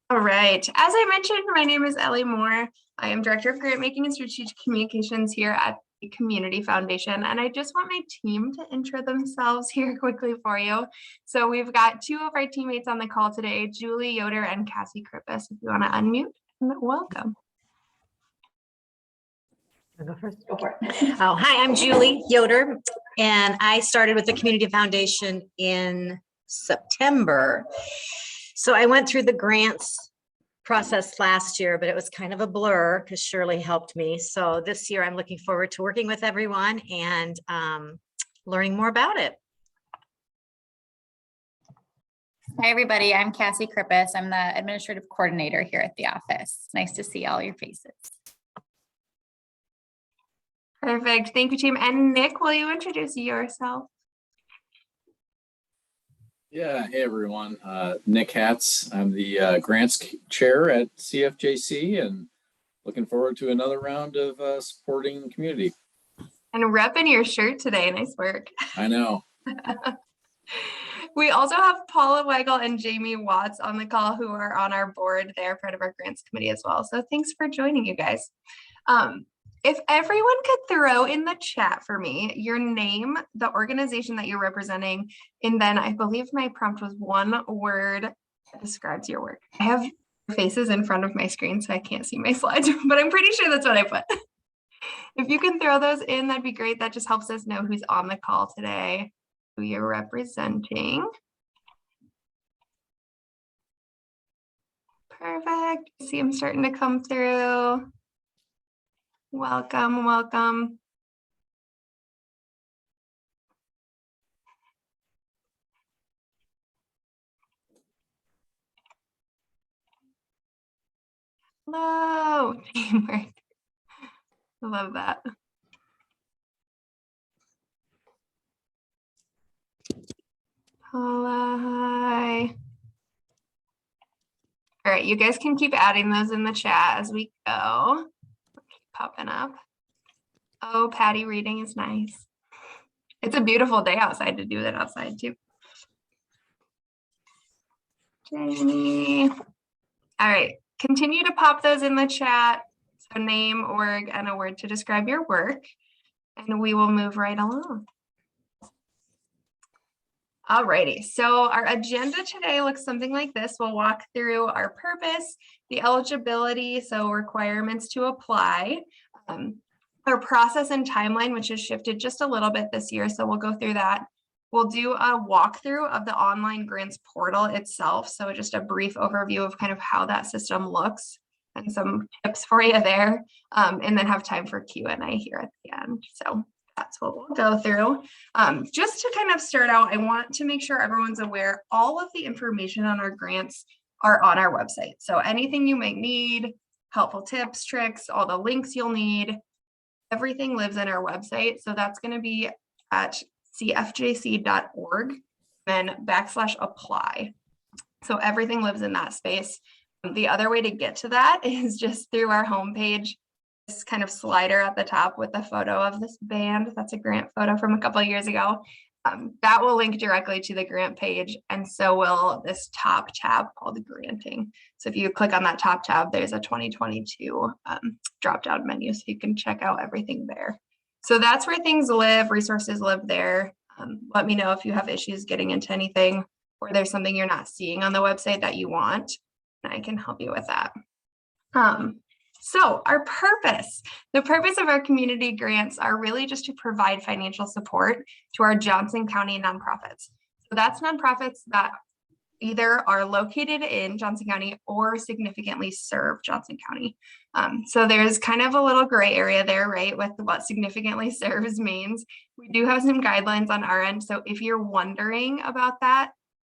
All right. As I mentioned, my name is Ellie Moore. I am Director of Grant Making and Strategic Communications here at the Community Foundation, and I just want my team to intro themselves here quickly for you. So we've got two of our teammates on the call today, Julie Yoder and Cassie Krippus. If you want to unmute, welcome. I'll go first. Go for it. Oh, hi, I'm Julie Yoder, and I started with the Community Foundation in September. So I went through the grants process last year, but it was kind of a blur because Shirley helped me. So this year I'm looking forward to working with everyone and learning more about it. Hi, everybody. I'm Cassie Krippus. I'm the administrative coordinator here at the office. Nice to see all your faces. Perfect. Thank you, team. And Nick, will you introduce yourself? Yeah, hey everyone, Nick Hatz. I'm the grants chair at CFJC and looking forward to another round of supporting community. And repping your shirt today, nice work. I know. We also have Paula Weigel and Jamie Watts on the call who are on our board. They're part of our grants committee as well. So thanks for joining, you guys. If everyone could throw in the chat for me your name, the organization that you're representing, and then I believe my prompt was one word that describes your work. I have faces in front of my screen, so I can't see my slides, but I'm pretty sure that's what I put. If you can throw those in, that'd be great. That just helps us know who's on the call today, who you're representing. Perfect. See them starting to come through. Welcome, welcome. Hello, teamwork. I love that. Paula, hi. All right, you guys can keep adding those in the chat as we go. Keep popping up. Oh, Patty reading is nice. It's a beautiful day outside to do that outside too. Jamie. All right, continue to pop those in the chat. So name, org, and a word to describe your work, and we will move right along. Alrighty, so our agenda today looks something like this. We'll walk through our purpose, the eligibility, so requirements to apply, our process and timeline, which has shifted just a little bit this year, so we'll go through that. We'll do a walkthrough of the online grants portal itself, so just a brief overview of kind of how that system looks and some tips for you there, and then have time for Q&A here at the end. So that's what we'll go through. Just to kind of start out, I want to make sure everyone's aware all of the information on our grants are on our website. So anything you might need, helpful tips, tricks, all the links you'll need, everything lives in our website. So that's going to be at cfjc.org, then /apply. So everything lives in that space. The other way to get to that is just through our homepage. This kind of slider at the top with the photo of this band. That's a grant photo from a couple of years ago. That will link directly to the grant page, and so will this top tab called granting. So if you click on that top tab, there's a 2022 drop-down menu, so you can check out everything there. So that's where things live, resources live there. Let me know if you have issues getting into anything, or there's something you're not seeing on the website that you want, and I can help you with that. So our purpose, the purpose of our community grants are really just to provide financial support to our Johnson County nonprofits. So that's nonprofits that either are located in Johnson County or significantly serve Johnson County. So there's kind of a little gray area there, right, with what significantly serves means. We do have some guidelines on our end. So if you're wondering about that,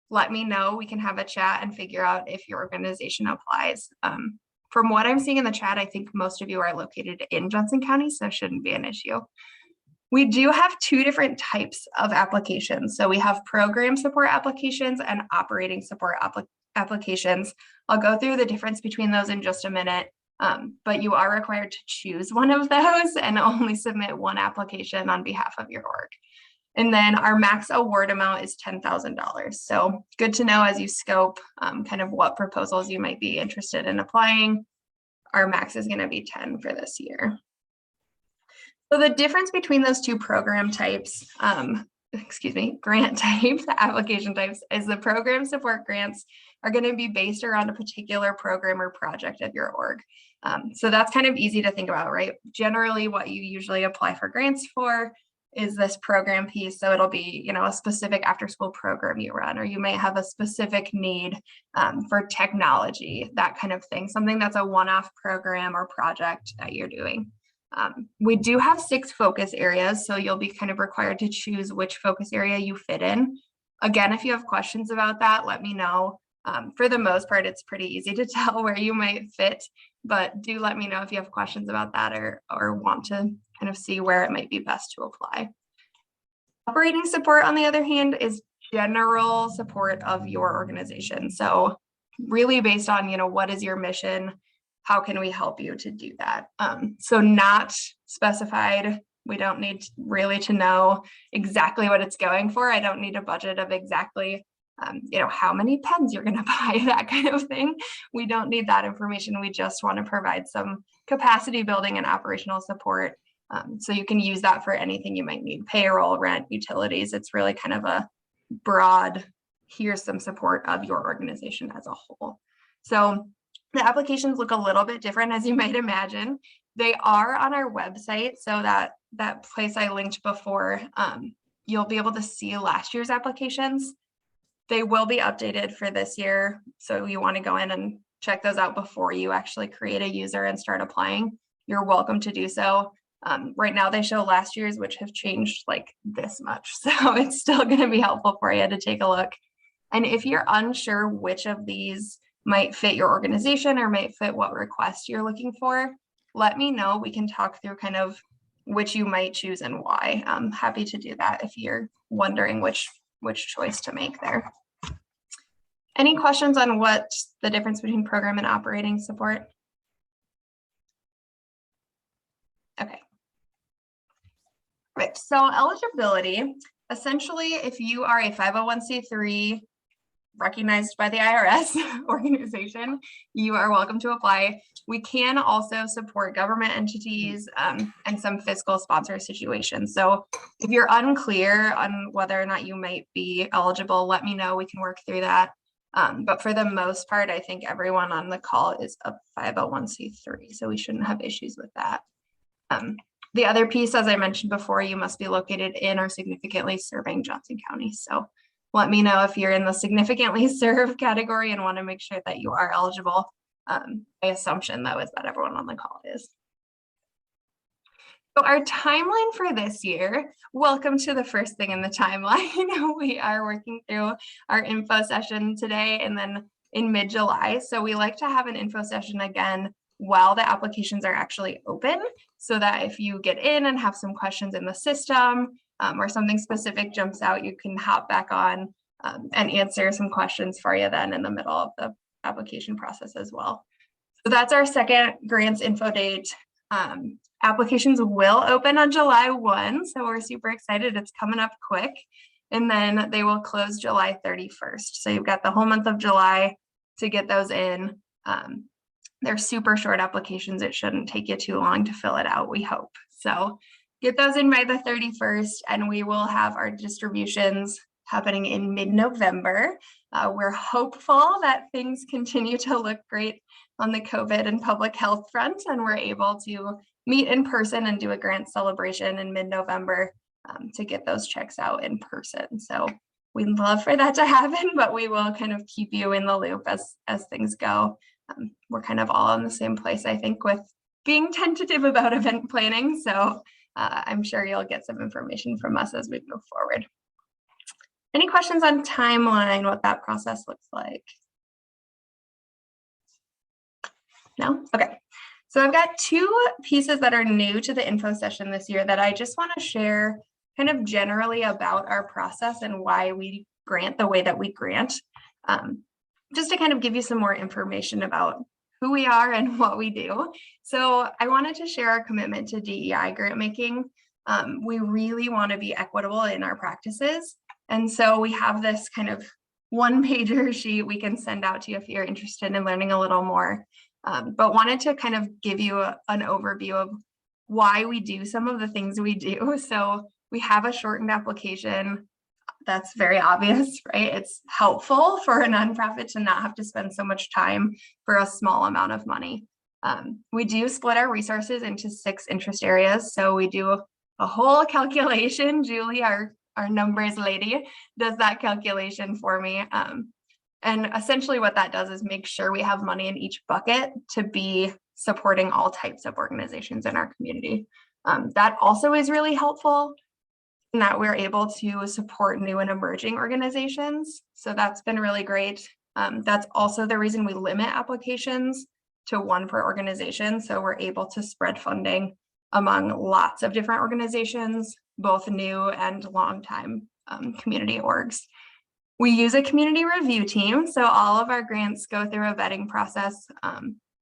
let me know. We can have a chat and figure out if your organization applies. From what I'm seeing in the chat, I think most of you are located in Johnson County, so it shouldn't be an issue. We do have two different types of applications. So we have program support applications and operating support applications. I'll go through the difference between those in just a minute, but you are required to choose one of those and only submit one application on behalf of your org. And then our max award amount is $10,000. So good to know as you scope kind of what proposals you might be interested in applying. Our max is going to be 10 for this year. So the difference between those two program types, grant types, application types, is the program support grants are going to be based around a particular program or project of your org. So that's kind of easy to think about, right? Generally, what you usually apply for grants for is this program piece. So it'll be, you know, a specific after-school program you run, or you may have a specific need for technology, that kind of thing, something that's a one-off program or project that you're doing. We do have 6 focus areas, so you'll be kind of required to choose which focus area you fit in. Again, if you have questions about that, let me know. For the most part, it's pretty easy to tell where you might fit, but do let me know if you have questions about that or want to kind of see where it might be best to apply. Operating support, on the other hand, is general support of your organization. So really based on, you know, what is your mission? How can we help you to do that? So not specified. We don't need really to know exactly what it's going for. I don't need a budget of exactly you know, how many pens you're going to buy, that kind of thing. We don't need that information. We just want to provide some capacity building and operational support. So you can use that for anything you might need: payroll, rent, utilities. It's really kind of a broad, here's some support of your organization as a whole. So the applications look a little bit different, as you might imagine. They are on our website. So that place I linked before, you'll be able to see last year's applications. They will be updated for this year. So you want to go in and check those out before you actually create a user and start applying. You're welcome to do so. Right now they show last year's, which have changed like this much. So it's still going to be helpful for you to take a look. And if you're unsure which of these might fit your organization or might fit what request you're looking for, let me know. We can talk through kind of which you might choose and why. I'm happy to do that if you're wondering which choice to make there. Any questions on what the difference between program and operating support? Okay. Right, so eligibility, essentially, if you are a 501c3 recognized by the IRS organization, you are welcome to apply. We can also support government entities and some fiscal sponsor situations. So if you're unclear on whether or not you might be eligible, let me know. We can work through that. But for the most part, I think everyone on the call is a 501c3, so we shouldn't have issues with that. The other piece, as I mentioned before, you must be located in or significantly serving Johnson County. So let me know if you're in the significantly served category and want to make sure that you are eligible. My assumption, though, is that everyone on the call is. So our timeline for this year, welcome to the first thing in the timeline. We are working through our info session today and then in mid-July. So we like to have an info session again while the applications are actually open, so that if you get in and have some questions in the system or something specific jumps out, you can hop back on and answer some questions for you then in the middle of the application process as well. So that's our second grants info date. Applications will open on July 1, so we're super excited. It's coming up quick. And then they will close July 31st. So you've got the whole month of July to get those in. They're super short applications. It shouldn't take you too long to fill it out, we hope. So get those in by the 31st, and we will have our distributions happening in mid-November. We're hopeful that things continue to look great on the COVID and public health front, and we're able to meet in person and do a grant celebration in mid-November to get those checks out in person. So we'd love for that to happen, but we will kind of keep you in the loop as things go. We're kind of all in the same place, I think, with being tentative about event planning. So I'm sure you'll get some information from us as we move forward. Any questions on timeline, what that process looks like? No? Okay. So I've got 2 pieces that are new to the info session this year that I just want to share kind of generally about our process and why we grant the way that we grant. Just to kind of give you some more information about who we are and what we do. So I wanted to share our commitment to DEI grant making. We really want to be equitable in our practices. And so we have this kind of one-pager sheet we can send out to you if you're interested in learning a little more, but wanted to kind of give you an overview of why we do some of the things we do. So we have a shortened application. That's very obvious, right? It's helpful for a nonprofit to not have to spend so much time for a small amount of money. We do split our resources into 6 interest areas. So we do a whole calculation. Julie, our numbers lady, does that calculation for me. And essentially what that does is make sure we have money in each bucket to be supporting all types of organizations in our community. That also is really helpful in that we're able to support new and emerging organizations. So that's been really great. That's also the reason we limit applications to 1 per organization. So we're able to spread funding among lots of different organizations, both new and longtime community orgs. We use a community review team. So all of our grants go through a vetting process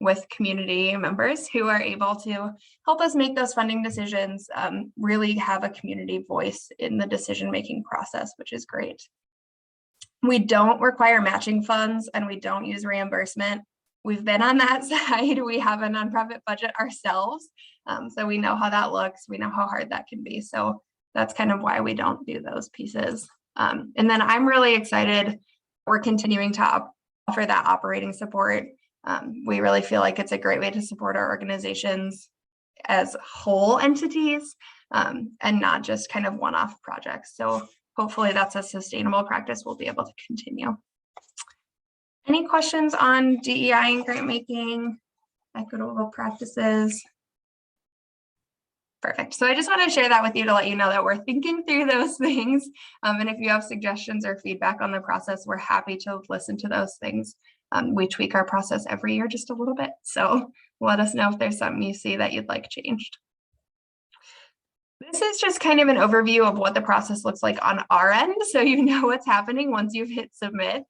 with community members who are able to help us make those funding decisions, really have a community voice in the decision-making process, which is great. We don't require matching funds and we don't use reimbursement. We've been on that side. We have a nonprofit budget ourselves. So we know how that looks. We know how hard that can be. So that's kind of why we don't do those pieces. And then I'm really excited. We're continuing to offer that operating support. We really feel like it's a great way to support our organizations as whole entities and not just kind of one-off projects. So hopefully that's a sustainable practice we'll be able to continue. Any questions on DEI and grant making, equitable practices? Perfect. So I just want to share that with you to let you know that we're thinking through those things. And if you have suggestions or feedback on the process, we're happy to listen to those things. We tweak our process every year just a little bit. So let us know if there's something you see that you'd like changed. This is just kind of an overview of what the process looks like on our end. So you know what's happening once you've hit submit.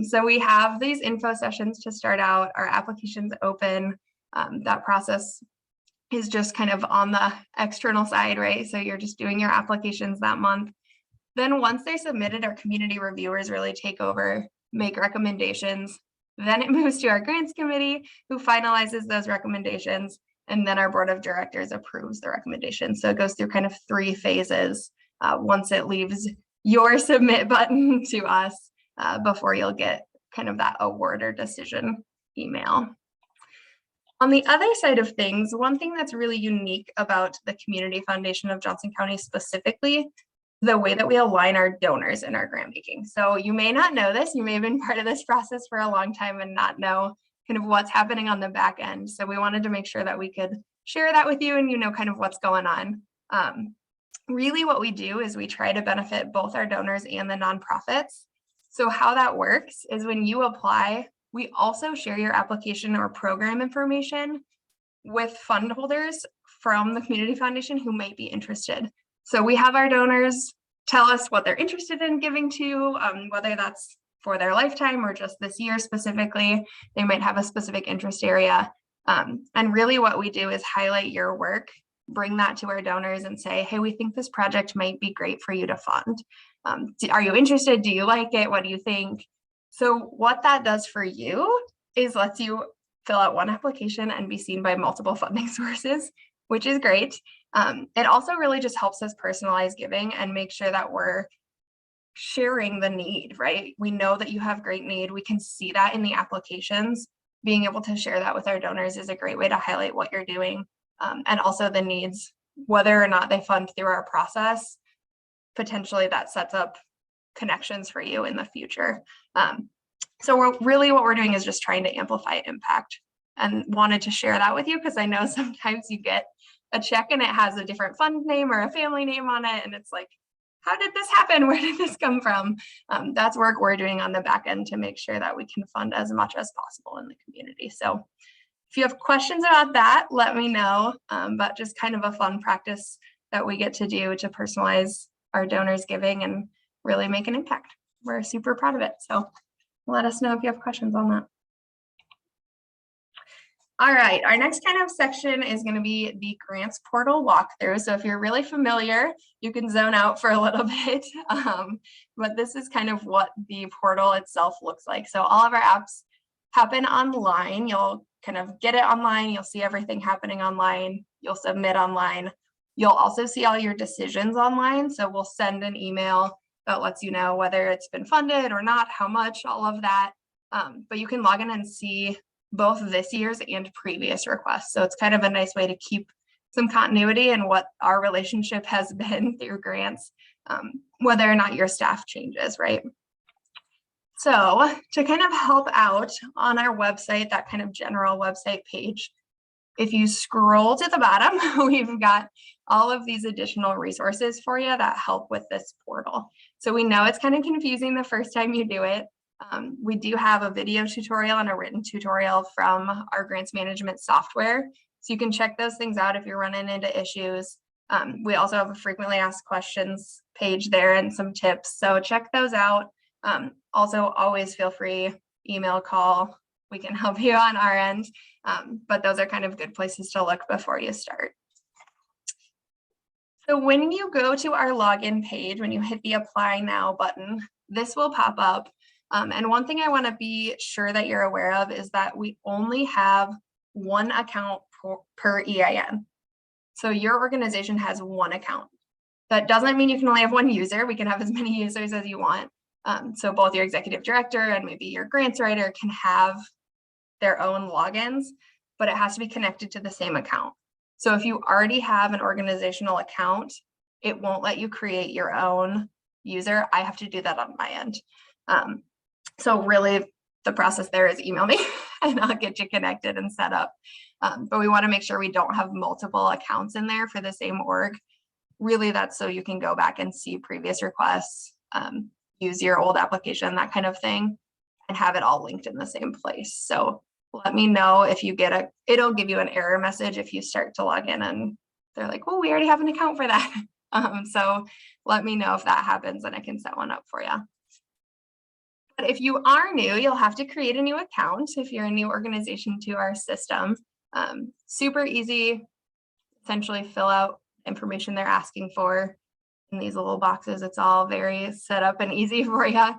So we have these info sessions to start out. Our application's open. That process is just kind of on the external side, right? So you're just doing your applications that month. Then once they're submitted, our community reviewers really take over, make recommendations. Then it moves to our grants committee who finalizes those recommendations. And then our board of directors approves the recommendation. So it goes through kind of 3 phases once it leaves your submit button to us before you'll get kind of that award or decision email. On the other side of things, one thing that's really unique about the Community Foundation of Johnson County specifically, the way that we align our donors in our grant making. So you may not know this, you may have been part of this process for a long time and not know kind of what's happening on the back end. So we wanted to make sure that we could share that with you and you know kind of what's going on. Really what we do is we try to benefit both our donors and the nonprofits. So how that works is when you apply, we also share your application or program information with fund holders from the Community Foundation who might be interested. So we have our donors tell us what they're interested in giving to, whether that's for their lifetime or just this year specifically. They might have a specific interest area. And really what we do is highlight your work, bring that to our donors and say, hey, we think this project might be great for you to fund. Are you interested? Do you like it? What do you think? So what that does for you is lets you fill out one application and be seen by multiple funding sources, which is great. It also really just helps us personalize giving and make sure that we're sharing the need, right? We know that you have great need. We can see that in the applications. Being able to share that with our donors is a great way to highlight what you're doing and also the needs, whether or not they fund through our process. Potentially that sets up connections for you in the future. So what we're doing is just trying to amplify impact and wanted to share that with you because I know sometimes you get a check and it has a different fund name or a family name on it. And it's like, how did this happen? Where did this come from? That's work we're doing on the back end to make sure that we can fund as much as possible in the community. So if you have questions about that, let me know. But just kind of a fun practice that we get to do to personalize our donors' giving and really make an impact. We're super proud of it. So let us know if you have questions on that. All right, our next kind of section is going to be the grants portal walkthrough. So if you're really familiar, you can zone out for a little bit. But this is kind of what the portal itself looks like. So all of our apps happen online. You'll kind of get it online. You'll see everything happening online. You'll submit online. You'll also see all your decisions online. So we'll send an email that lets you know whether it's been funded or not, how much, all of that. But you can log in and see both this year's and previous requests. So it's kind of a nice way to keep some continuity in what our relationship has been through grants, whether or not your staff changes, right? So to kind of help out on our website, that kind of general website page, if you scroll to the bottom, we've got all of these additional resources for you that help with this portal. So we know it's kind of confusing the first time you do it. We do have a video tutorial and a written tutorial from our grants management software. So you can check those things out if you're running into issues. We also have a frequently asked questions page there and some tips. So check those out. Also, always feel free, email, call. We can help you on our end. But those are kind of good places to look before you start. So when you go to our login page, when you hit the Apply Now button, this will pop up. And one thing I want to be sure that you're aware of is that we only have one account per EIN. So your organization has one account. That doesn't mean you can only have one user. We can have as many users as you want. So both your executive director and maybe your grants writer can have their own logins, but it has to be connected to the same account. So if you already have an organizational account, it won't let you create your own user. I have to do that on my end. So really the process there is email me and I'll get you connected and set up. But we want to make sure we don't have multiple accounts in there for the same org. Really, that's so you can go back and see previous requests, use your old application, that kind of thing, and have it all linked in the same place. So let me know if you get it'll give you an error message if you start to log in and they're like, well, we already have an account for that. So let me know if that happens and I can set one up for you. But if you are new, you'll have to create a new account if you're a new organization to our system. Super easy, essentially fill out information they're asking for in these little boxes. It's all very set up and easy for you.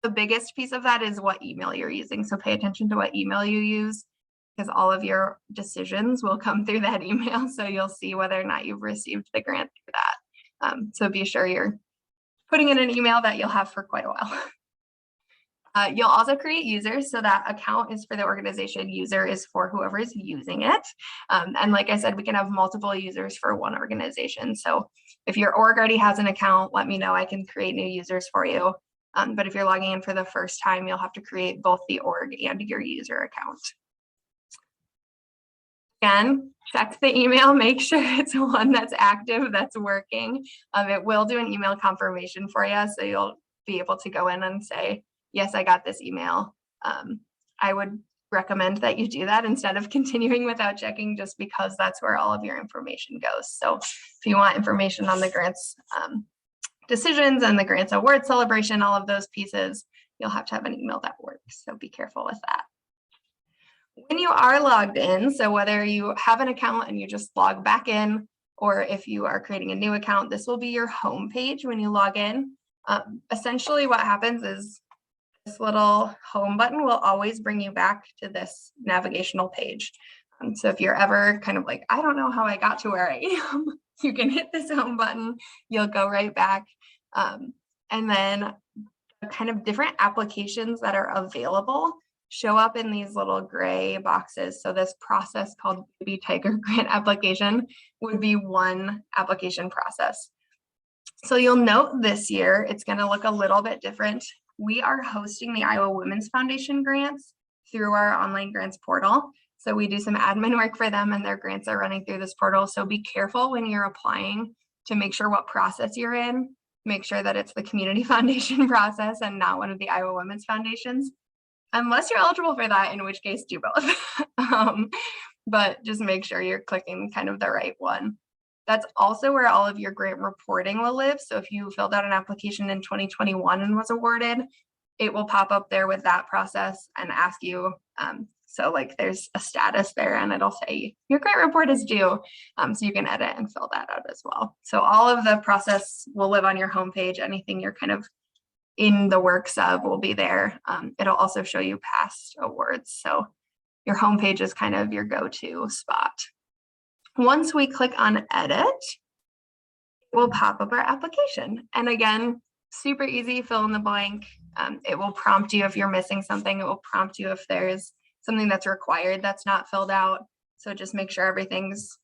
The biggest piece of that is what email you're using. So pay attention to what email you use because all of your decisions will come through that email. So you'll see whether or not you've received the grant through that. So be sure you're putting in an email that you'll have for quite a while. You'll also create users. So that account is for the organization, user is for whoever is using it. And like I said, we can have multiple users for one organization. So if your org already has an account, let me know. I can create new users for you. But if you're logging in for the first time, you'll have to create both the org and your user account. Again, check the email, make sure it's one that's active, that's working. It will do an email confirmation for you. So you'll be able to go in and say, yes, I got this email. I would recommend that you do that instead of continuing without checking, just because that's where all of your information goes. So if you want information on the grants decisions and the grants award celebration, all of those pieces, you'll have to have an email that works. So be careful with that. When you are logged in, so whether you have an account and you just log back in, or if you are creating a new account, this will be your home page when you log in. Essentially what happens is this little home button will always bring you back to this navigational page. So if you're ever kind of like, I don't know how I got to where I am, you can hit this home button, you'll go right back. And then the kind of different applications that are available show up in these little gray boxes. So this process called Baby Tiger Grant application would be one application process. So you'll note this year, it's going to look a little bit different. We are hosting the Iowa Women's Foundation grants through our online grants portal. So we do some admin work for them and their grants are running through this portal. So be careful when you're applying to make sure what process you're in. Make sure that it's the Community Foundation process and not one of the Iowa Women's Foundations. Unless you're eligible for that, in which case do both. But just make sure you're clicking kind of the right one. That's also where all of your grant reporting will live. So if you filled out an application in 2021 and was awarded, it will pop up there with that process and ask you So like there's a status there and it'll say your grant report is due. So you can edit and fill that out as well. So all of the process will live on your homepage. Anything you're kind of in the works of will be there. It'll also show you past awards. So your homepage is kind of your go-to spot. Once we click on edit, it will pop up our application. And again, super easy, fill in the blank. It will prompt you if you're missing something. It will prompt you if there's something that's required that's not filled out. So just make sure everything's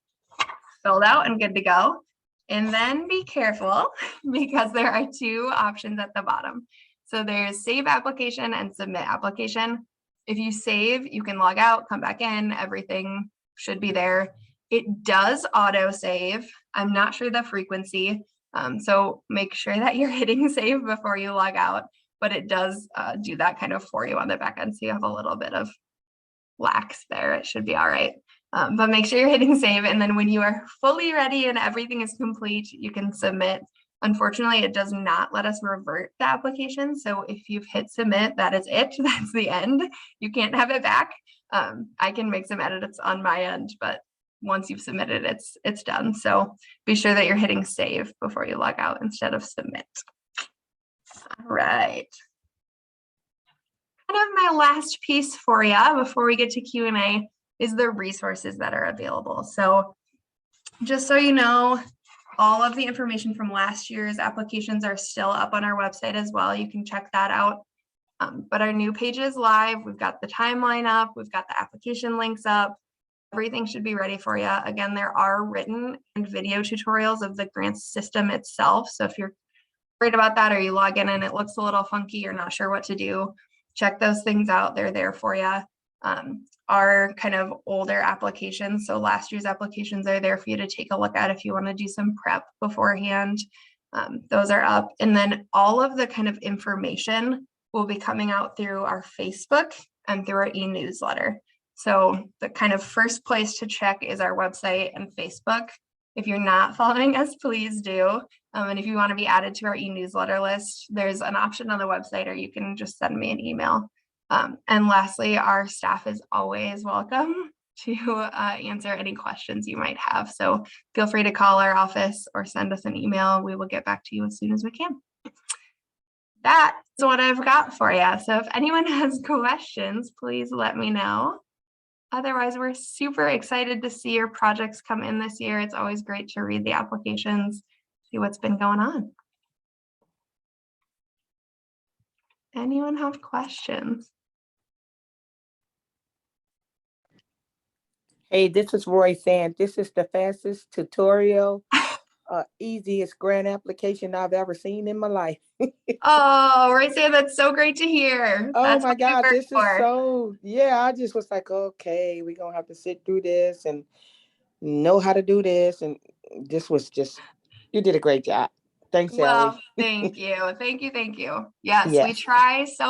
filled out and good to go. And then be careful because there are two options at the bottom. So there's save application and submit application. If you save, you can log out, come back in, everything should be there. It does auto save. I'm not sure the frequency. So make sure that you're hitting save before you log out, but it does do that kind of for you on the back end. So you have a little bit of lax there. It should be all right. But make sure you're hitting save. And then when you are fully ready and everything is complete, you can submit. Unfortunately, it does not let us revert the application. So if you've hit submit, that is it. That's the end. You can't have it back. I can make some edits on my end, but once you've submitted, it's done. So be sure that you're hitting save before you log out instead of submit. All right. Kind of my last piece for you before we get to Q&A is the resources that are available. So just so you know, all of the information from last year's applications are still up on our website as well. You can check that out. But our new page is live. We've got the timeline up. We've got the application links up. Everything should be ready for you. Again, there are written and video tutorials of the grants system itself. So if you're worried about that or you log in and it looks a little funky, you're not sure what to do, check those things out. They're there for you. Our kind of older applications, so last year's applications are there for you to take a look at if you want to do some prep beforehand. Those are up. And then all of the kind of information will be coming out through our Facebook and through our e-newsletter. So the kind of first place to check is our website and Facebook. If you're not following us, please do. And if you want to be added to our e-newsletter list, there's an option on the website, or you can just send me an email. And lastly, our staff is always welcome to answer any questions you might have. So feel free to call our office or send us an email. We will get back to you as soon as we can. That's what I've got for you. So if anyone has questions, please let me know. Otherwise, we're super excited to see your projects come in this year. It's always great to read the applications, see what's been going on. Anyone have questions? Hey, this is Roy saying this is the fastest tutorial, easiest grant application I've ever seen in my life. Oh, Roy, that's so great to hear. Oh That's my what we God, work this is for. so, yeah, I just was like, okay, we're gonna have to sit through this and know how to do this. And this was just, you did a great job. Thanks, Ellie. Well, thank you. Thank you. Thank you. Yes, we Yes. try so